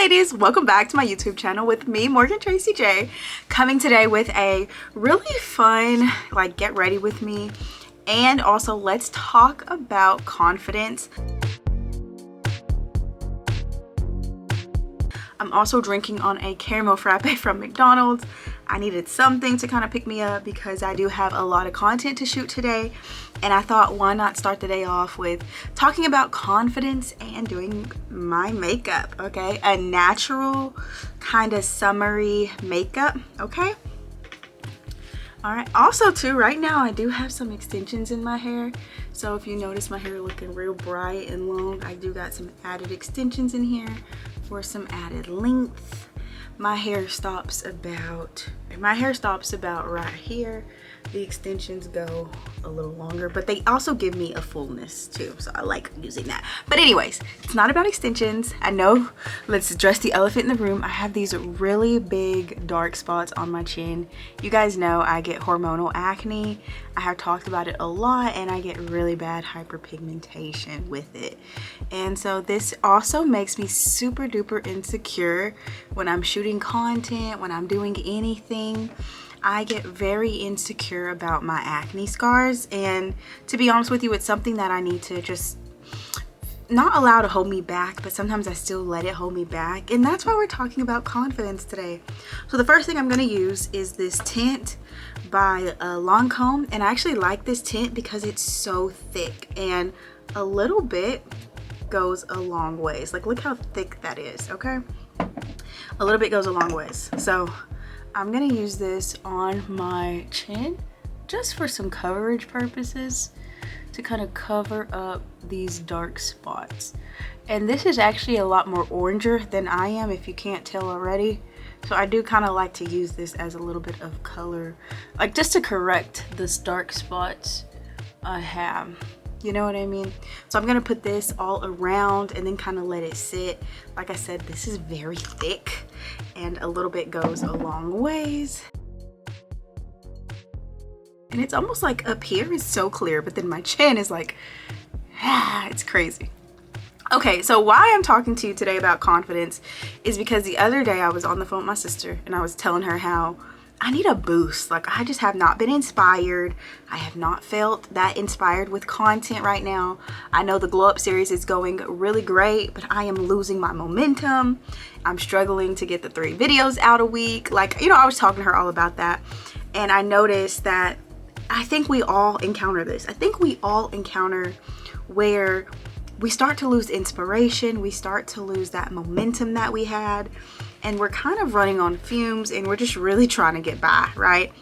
ladies, welcome back to my YouTube channel with me, Morgan Tracy J, coming today with a really fun get ready with me, and also let's talk about confidence. I'm also drinking on a caramel frappe from McDonald's. I needed something to kind of pick me up because I do have a lot of content to shoot today, and I thought, why not start the day off with talking about confidence and doing my makeup, okay? A natural kind of summery makeup, okay? All right, also too, right now I do have some extensions in my hair. So if you notice my hair looking real bright and long, I do got some added extensions in here for some added length. My hair stops about right here. The extensions go a little longer, but they also give me a fullness too, so I like using that. But anyways, it's not about extensions. I know, let's address the elephant in the room. I have these really big dark spots on my chin. You guys know I get hormonal acne. I have talked about it a lot, and I get really bad hyperpigmentation with it. And so this also makes me super duper insecure when I'm shooting content, when I'm doing anything. I get very insecure about my acne scars, and to be honest with you, it's something that I need to just not allow to hold me back, but sometimes I still let it hold me back, and that's why we're talking about confidence today. So the first thing I'm going to use is this tint by Lancome, and I actually like this tint because it's so thick, and a little bit goes a long ways. Like, look how thick that is, okay? A little bit goes a long ways. So I'm gonna use this on my chin just for some coverage purposes, to kind of cover up these dark spots. And this is actually a lot more oranger than I am, if you can't tell already. So I do kind of like to use this as a little bit of color, like just to correct this dark spots I have. You know what I mean? So I'm gonna put this all around and then kind of let it sit. Like I said, this is very thick, and a little bit goes a long ways. And it's almost like up here is so clear, but then my chin is like, it's crazy. Okay, so why I'm talking to you today about confidence is because the other day I was on the phone with my sister, and I was telling her how I need a boost. Like, I just have not been inspired. I have not felt that inspired with content right now. I know the Glow Up series is going really great, but I am losing my momentum. I'm struggling to get the 3 videos out a week. Like, you know, I was talking to her all about that, and I noticed that I think we all encounter this. I think we all encounter where we start to lose inspiration. We start to lose that momentum that we had, and we're kind of running on fumes, and we're just really trying to get by, right?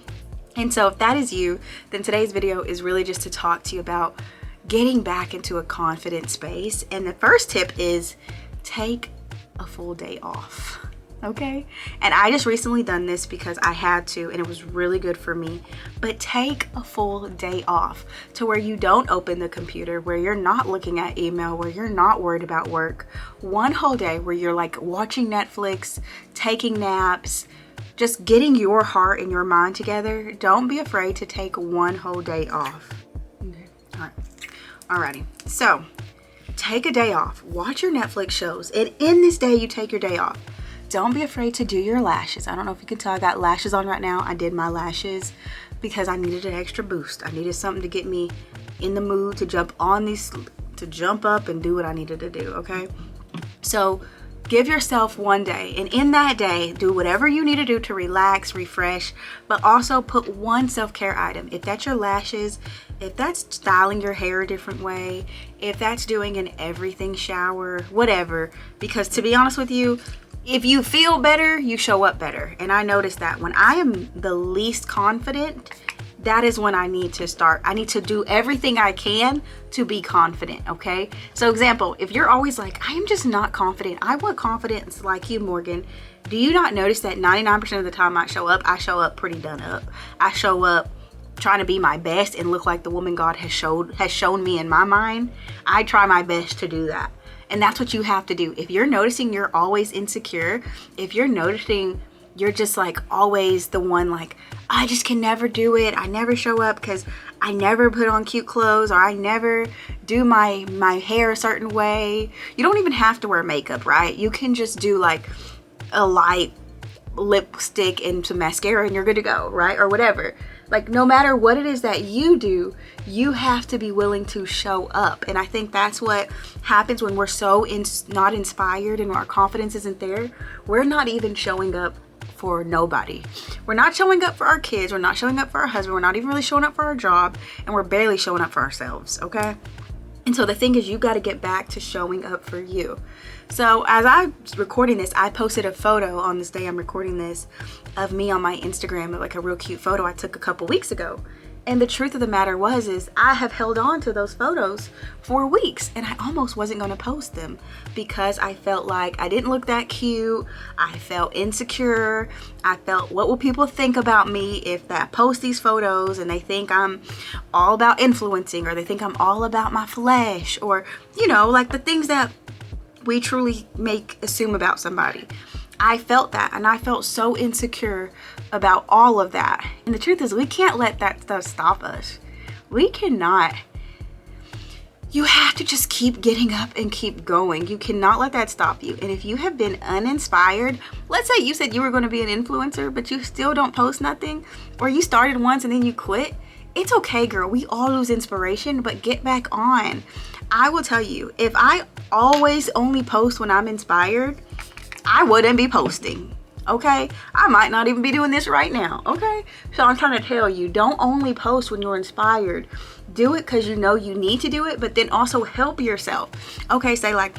And so if that is you, then today's video is really just to talk to you about getting back into a confident space. And the first tip is take a full day off, okay? And I just recently done this because I had to, and it was really good for me. But take a full day off to where you don't open the computer, where you're not looking at email, where you're not worried about work. One whole day where you're like watching Netflix, taking naps, just getting your heart and your mind together. Don't be afraid to take one whole day off. Okay. All right. Alrighty. So take a day off, watch your Netflix shows, and in this day you take your day off. Don't be afraid to do your lashes. I don't know if you can tell, I got lashes on right now. I did my lashes because I needed an extra boost. I needed something to get me in the mood to jump up and do what I needed to do, okay? So give yourself one day, and in that day, do whatever you need to do to relax, refresh, but also put one self-care item. If that's your lashes, if that's styling your hair a different way, if that's doing an everything shower, whatever. Because to be honest with you, if you feel better, you show up better. And I noticed that when I am the least confident, that is when I need to start. I need to do everything I can to be confident, okay? So example, if you're always like, I am just not confident, I want confidence like you, Morgan. Do you not notice that 99% of the time I show up pretty done up. I show up trying to be my best and look like the woman God has shown me in my mind. I try my best to do that. And that's what you have to do. If you're noticing you're always insecure, if you're noticing you're just like always the one like, I just can never do it. I never show up because I never put on cute clothes, or I never do my hair a certain way. You don't even have to wear makeup, right? You can just do like a light lipstick and some mascara and you're good to go, right? Or whatever. Like, no matter what it is that you do, you have to be willing to show up. And I think that's what happens when we're so not inspired and our confidence isn't there. We're not even showing up for nobody. We're not showing up for our kids. We're not showing up for our husband. We're not even really showing up for our job. And we're barely showing up for ourselves, okay? And so the thing is, you got to get back to showing up for you. So as I'm recording this, I posted a photo on this day I'm recording this of me on my Instagram, like a real cute photo I took a couple weeks ago. And the truth of the matter is I have held on to those photos for weeks, and I almost wasn't going to post them because I felt like I didn't look that cute. I felt insecure. I felt, what will people think about me if I post these photos and they think I'm all about influencing, or they think I'm all about my flesh, or, you know, like the things that we truly assume about somebody. I felt that, and I felt so insecure about all of that. And the truth is, we can't let that stuff stop us. We cannot. You have to just keep getting up and keep going. You cannot let that stop you. And if you have been uninspired, let's say you said you were going to be an influencer, but you still don't post nothing, or you started once and then you quit, it's okay, girl. We all lose inspiration, but get back on. I will tell you, if I always only post when I'm inspired, I wouldn't be posting, okay? I might not even be doing this right now, okay? So I'm trying to tell you, don't only post when you're inspired. Do it because you know you need to do it, but then also help yourself. Okay, say like,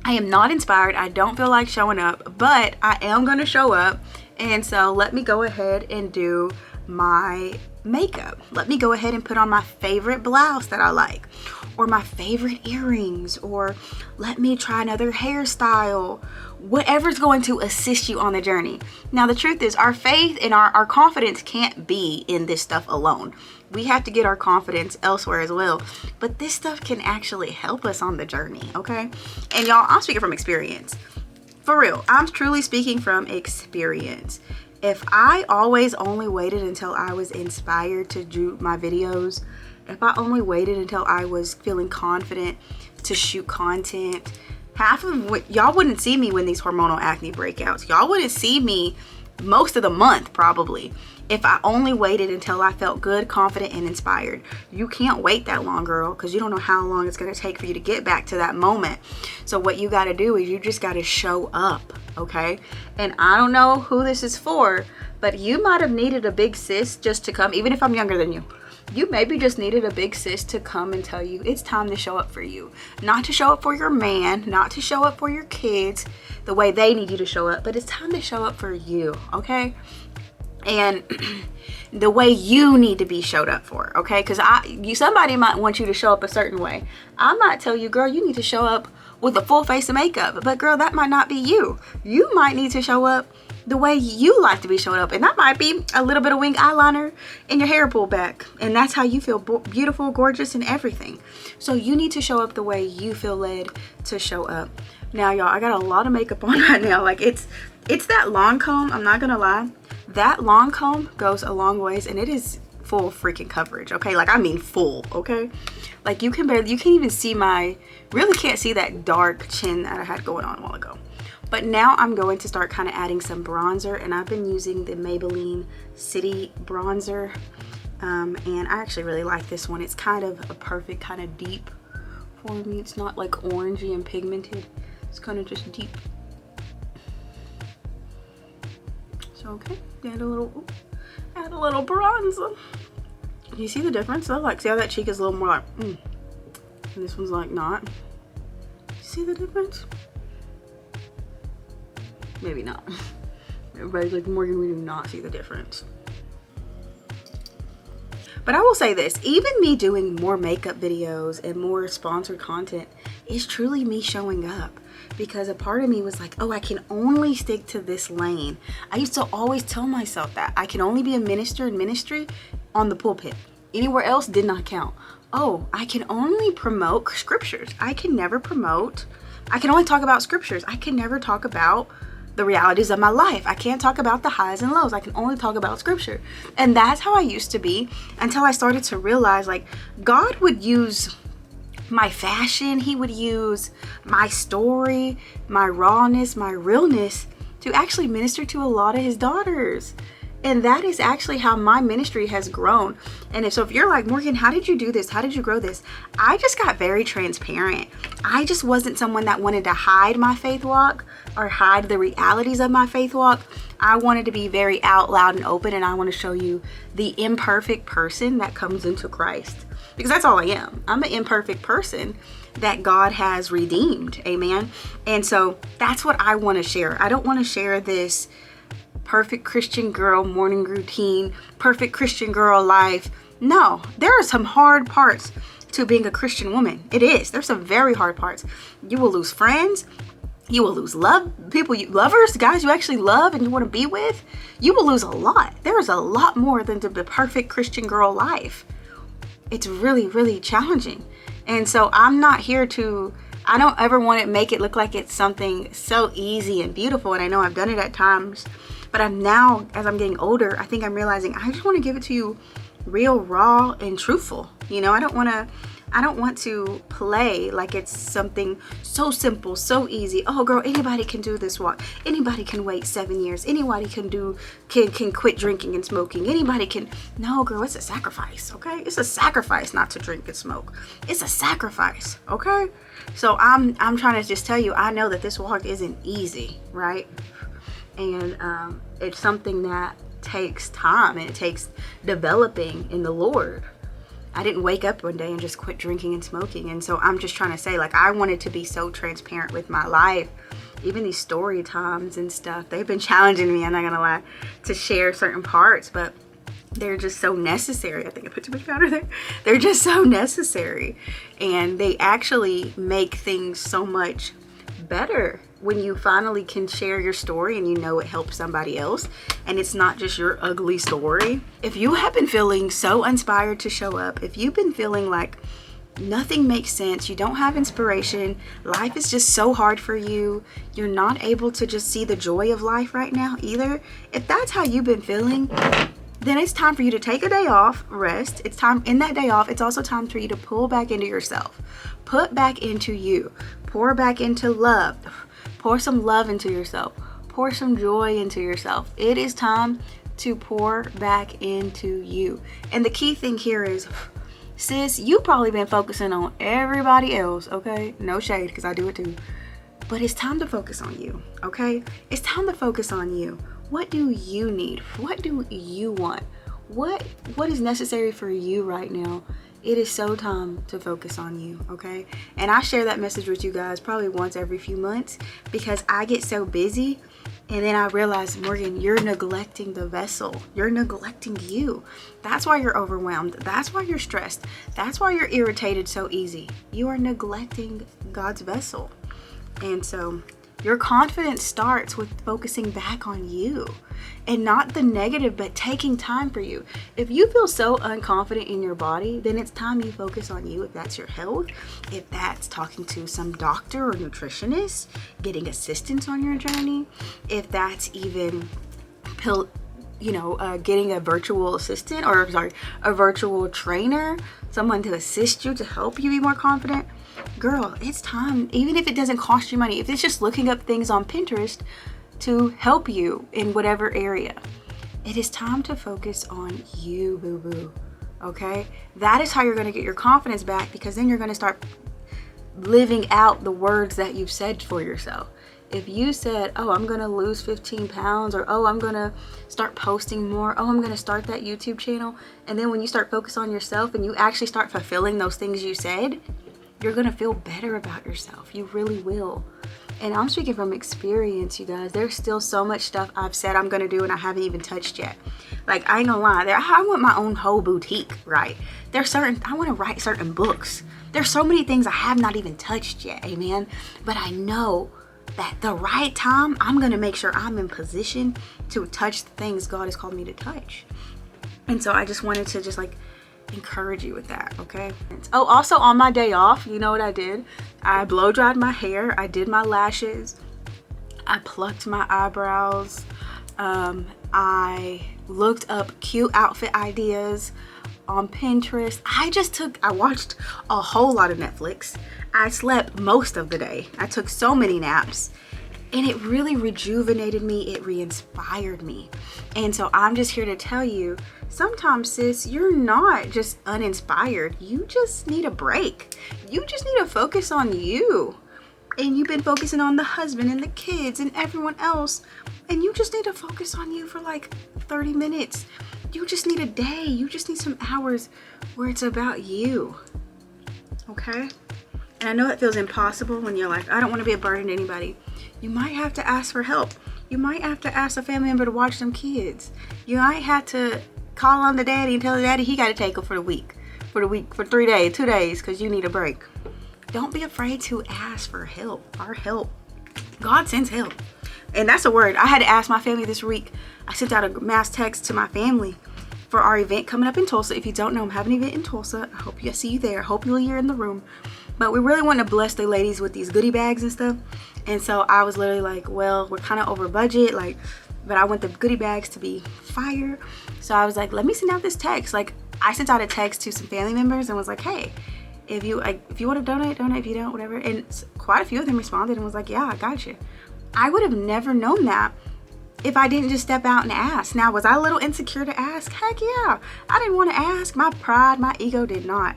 I am not inspired. I don't feel like showing up, but I am going to show up. And so let me go ahead and do my makeup. Let me go ahead and put on my favorite blouse that I like, or my favorite earrings, or let me try another hairstyle. Whatever's going to assist you on the journey. Now, the truth is, our faith and our confidence can't be in this stuff alone. We have to get our confidence elsewhere as well. But this stuff can actually help us on the journey, okay? And y'all, I'm speaking from experience. For real, I'm truly speaking from experience. If I always only waited until I was inspired to do my videos, if I only waited until I was feeling confident to shoot content, half of what y'all wouldn't see me when these hormonal acne breakouts. Y'all wouldn't see me most of the month probably if I only waited until I felt good, confident, and inspired. You can't wait that long, girl, because you don't know how long it's going to take for you to get back to that moment. So what you got to do is you just got to show up, okay? And I don't know who this is for, but you might have needed a big sis just to come, even if I'm younger than you. You maybe just needed a big sis to come and tell you it's time to show up for you. Not to show up for your man, not to show up for your kids the way they need you to show up, but it's time to show up for you, okay? And the way you need to be showed up for, okay? Because somebody might want you to show up a certain way. I might tell you, girl, you need to show up with a full face of makeup, but girl, that might not be you. You might need to show up the way you like to be showing up, and that might be a little bit of wing eyeliner and your hair pulled back, and that's how you feel beautiful, gorgeous, and everything. So you need to show up the way you feel led to show up. Now, y'all, I got a lot of makeup on right now. Like, it's that long comb. I'm not gonna lie, that long comb goes a long ways, and it is full freaking coverage, okay? Like, I mean full, okay? Like, you can't even see really can't see that dark chin that I had going on a while ago. But now I'm going to start kind of adding some bronzer, and I've been using the Maybelline City bronzer, and I actually really like this one. It's kind of a perfect kind of deep for me. It's not like orangey and pigmented. It's kind of just deep. So okay, add a little bronzer. You see the difference though? Like, see how that cheek is a little more like, and this one's like not. See the difference? Maybe not. Everybody's like, Morgan, we do not see the difference. But I will say this, even me doing more makeup videos and more sponsored content is truly me showing up, because a part of me was like, oh, I can only stick to this lane. I used to always tell myself that I can only be a minister in ministry on the pulpit. Anywhere else did not count. Oh, I can only promote scriptures. I can only talk about scriptures. I can never talk about the realities of my life. I can't talk about the highs and lows. I can only talk about scripture. And that's how I used to be until I started to realize, like, God would use my fashion. He would use my story, my rawness, my realness to actually minister to a lot of his daughters. And that is actually how my ministry has grown. And if you're like, Morgan, how did you do this? How did you grow this? I just got very transparent. I just wasn't someone that wanted to hide my faith walk or hide the realities of my faith walk. I wanted to be very out loud and open, and I want to show you the imperfect person that comes into Christ. Because that's all I am. I'm an imperfect person that God has redeemed. Amen. And so that's what I want to share. I don't want to share this perfect Christian girl morning routine, perfect Christian girl life. No, there are some hard parts to being a Christian woman. It is. There's some very hard parts. You will lose friends. You will lose lovers, guys you actually love and you want to be with. You will lose a lot. There is a lot more than the perfect Christian girl life. It's really, really challenging. And so I'm not here to, I don't ever want to make it look like it's something so easy and beautiful. And I know I've done it at times, but I'm now, as I'm getting older, I think I'm realizing I just want to give it to you real, raw, and truthful. You know, I don't want to play like it's something so simple, so easy. Oh girl, anybody can do this walk. Anybody can wait 7 years. Anybody can quit drinking and smoking. Anybody can. No girl, it's a sacrifice, okay? It's a sacrifice not to drink and smoke. It's a sacrifice, okay? So I'm trying to just tell you, I know that this walk isn't easy, right? And it's something that takes time, and it takes developing in the Lord. I didn't wake up one day and just quit drinking and smoking. And so I'm just trying to say, like, I wanted to be so transparent with my life. Even these story times and stuff, they've been challenging me, I'm not gonna lie, to share certain parts, but they're just so necessary. I think I put too much powder there. They're just so necessary. And they actually make things so much better when you finally can share your story and you know it helps somebody else and it's not just your ugly story. If you have been feeling so inspired to show up, if you've been feeling like nothing makes sense, you don't have inspiration, life is just so hard for you, you're not able to just see the joy of life right now either, if that's how you've been feeling, then it's time for you to take a day off, rest. It's time in that day off. It's also time for you to pull back into yourself, put back into you, pour back into love. Pour some love into yourself. Pour some joy into yourself. It is time to pour back into you. And the key thing here is, sis, you've probably been focusing on everybody else, okay? No shade, because I do it too. But it's time to focus on you, okay? It's time to focus on you. What do you need? What do you want? What is necessary for you right now? It is so time to focus on you, okay? And I share that message with you guys probably once every few months because I get so busy and then I realize, Morgan, you're neglecting the vessel. You're neglecting you. That's why you're overwhelmed. That's why you're stressed. That's why you're irritated so easy. You are neglecting God's vessel. And so your confidence starts with focusing back on you and not the negative, but taking time for you. If you feel so unconfident in your body, then it's time you focus on you. If that's your health, if that's talking to some doctor or nutritionist, getting assistance on your journey, if that's even getting a virtual assistant a virtual trainer, someone to assist you to help you be more confident. Girl, it's time, even if it doesn't cost you money, if it's just looking up things on Pinterest to help you in whatever area, it is time to focus on you, boo-boo, okay? That is how you're going to get your confidence back, because then you're going to start living out the words that you've said for yourself. If you said, oh, I'm going to lose 15 pounds, or oh, I'm going to start posting more, oh, I'm going to start that YouTube channel, and then when you start focus on yourself and you actually start fulfilling those things you said, you're going to feel better about yourself. You really will. And I'm speaking from experience, you guys. There's still so much stuff I've said I'm going to do and I haven't even touched yet. Like, I ain't gonna lie. I want my own whole boutique, right? I want to write certain books. There's so many things I have not even touched yet, amen? But I know that the right time, I'm going to make sure I'm in position to touch the things God has called me to touch. And so I just wanted to encourage you with that, okay? Oh, also on my day off, you know what I did? I blow dried my hair, I did my lashes, I plucked my eyebrows. I looked up cute outfit ideas on Pinterest. I watched a whole lot of Netflix. I slept most of the day. I took so many naps, and it really rejuvenated me. It re-inspired me. And so I'm just here to tell you, sometimes, sis, you're not just uninspired. You just need a break. You just need to focus on you. And you've been focusing on the husband and the kids and everyone else, and you just need to focus on you for like 30 minutes. You just need a day. You just need some hours where it's about you. Okay? And I know it feels impossible when you're like, I don't want to be a burden to anybody. You might have to ask for help. You might have to ask a family member to watch them kids. You might have to call on the daddy and tell the daddy he got to take them for 3 days, 2 days, because you need a break. Don't be afraid to ask for help. Our help. God sends help. And that's a word. I had to ask my family this week. I sent out a mass text to my family for our event coming up in Tulsa. If you don't know, I'm having an event in Tulsa. I hope I see you there. I hope you're in the room. But we really want to bless the ladies with these goodie bags and stuff. And so I was literally like, well, we're kind of over budget, but I want the goodie bags to be fire. So I was like, let me send out this text. I sent out a text to some family members and was like, hey, if you want to donate, if you don't, whatever. And quite a few of them responded and was like, yeah, I got you. I would have never known that if I didn't just step out and ask. Now, was I a little insecure to ask? Heck yeah. I didn't want to ask. My pride, my ego did not.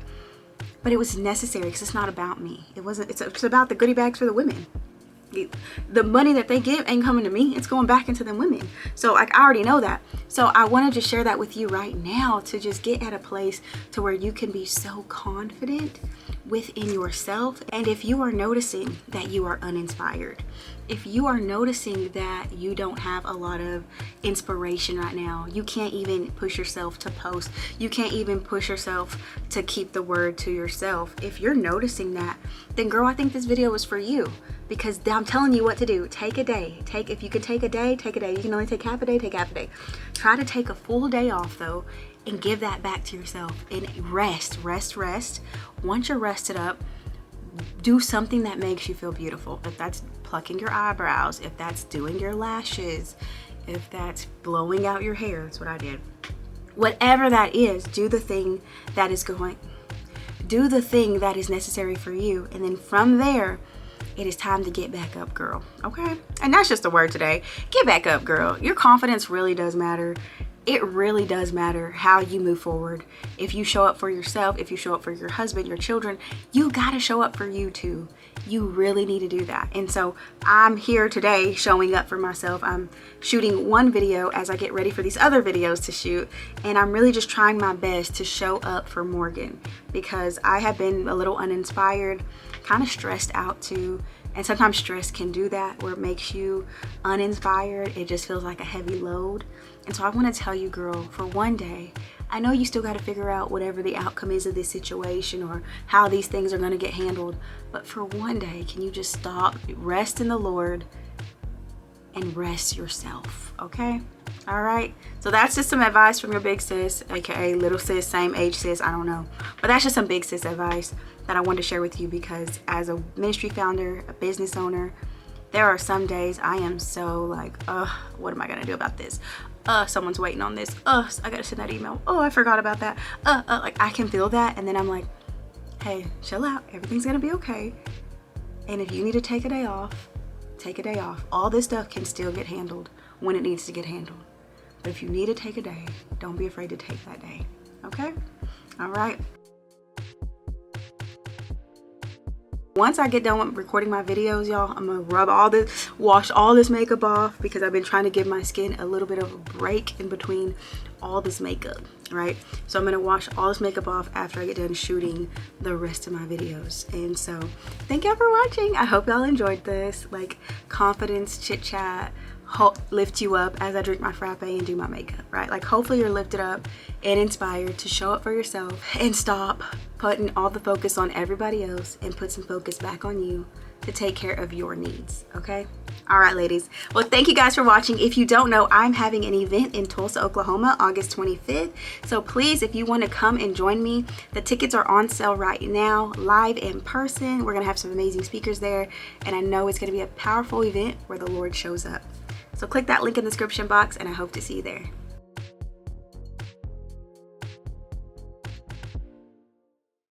But it was necessary because it's not about me. It's about the goodie bags for the women. The money that they give ain't coming to me. It's going back into them women. So I already know that. So I want to just share that with you right now, to just get at a place to where you can be so confident within yourself. And if you are noticing that you are uninspired, if you are noticing that you don't have a lot of inspiration right now, you can't even push yourself to post, you can't even push yourself to keep the word to yourself. If you're noticing that, then girl, I think this video is for you, because I'm telling you what to do. Take a day. If you can take a day, take a day. You can only take half a day, take half a day. Try to take a full day off though, and give that back to yourself, and rest. Once you're rested up, do something that makes you feel beautiful. If that's plucking your eyebrows, if that's doing your lashes, if that's blowing out your hair, that's what I did. Whatever that is, do the thing that is necessary for you. And then from there, it is time to get back up, girl. Okay? And that's just the word today. Get back up, girl. Your confidence really does matter. It really does matter how you move forward. If you show up for yourself, if you show up for your husband, your children, you gotta show up for you too. You really need to do that. And so I'm here today showing up for myself. I'm shooting one video as I get ready for these other videos to shoot. And I'm really just trying my best to show up for Morgan, because I have been a little uninspired, kind of stressed out too. And sometimes stress can do that, where it makes you uninspired. It just feels like a heavy load. And so I want to tell you, girl, for one day, I know you still got to figure out whatever the outcome is of this situation or how these things are going to get handled. But for one day, can you just stop, rest in the Lord, and rest yourself, okay? All right? So that's just some advice from your big sis, aka little sis, same age sis, I don't know. But that's just some big sis advice that I wanted to share with you, because as a ministry founder, a business owner, there are some days I am so like, what am I gonna do about this? Someone's waiting on this. I gotta send that email. I forgot about that. Like I can feel that, and then I'm like, hey, chill out. Everything's gonna be okay. And if you need to take a day off, take a day off. All this stuff can still get handled when it needs to get handled. But if you need to take a day, don't be afraid to take that day. Okay? All right. Once I get done with recording my videos, y'all, I'm gonna wash all this makeup off, because I've been trying to give my skin a little bit of a break in between all this makeup, right? So I'm gonna wash all this makeup off after I get done shooting the rest of my videos. And so thank y'all for watching. I hope y'all enjoyed this, like, confidence chit chat lift you up as I drink my frappe and do my makeup, right? Like hopefully you're lifted up and inspired to show up for yourself and stop putting all the focus on everybody else and put some focus back on you to take care of your needs, okay? All right, ladies. Well, thank you guys for watching. If you don't know, I'm having an event in Tulsa, Oklahoma, August 25th. So please, if you want to come and join me, the tickets are on sale right now, live in person. We're going to have some amazing speakers there, and I know it's going to be a powerful event where the Lord shows up. So click that link in the description box, and I hope to see you there.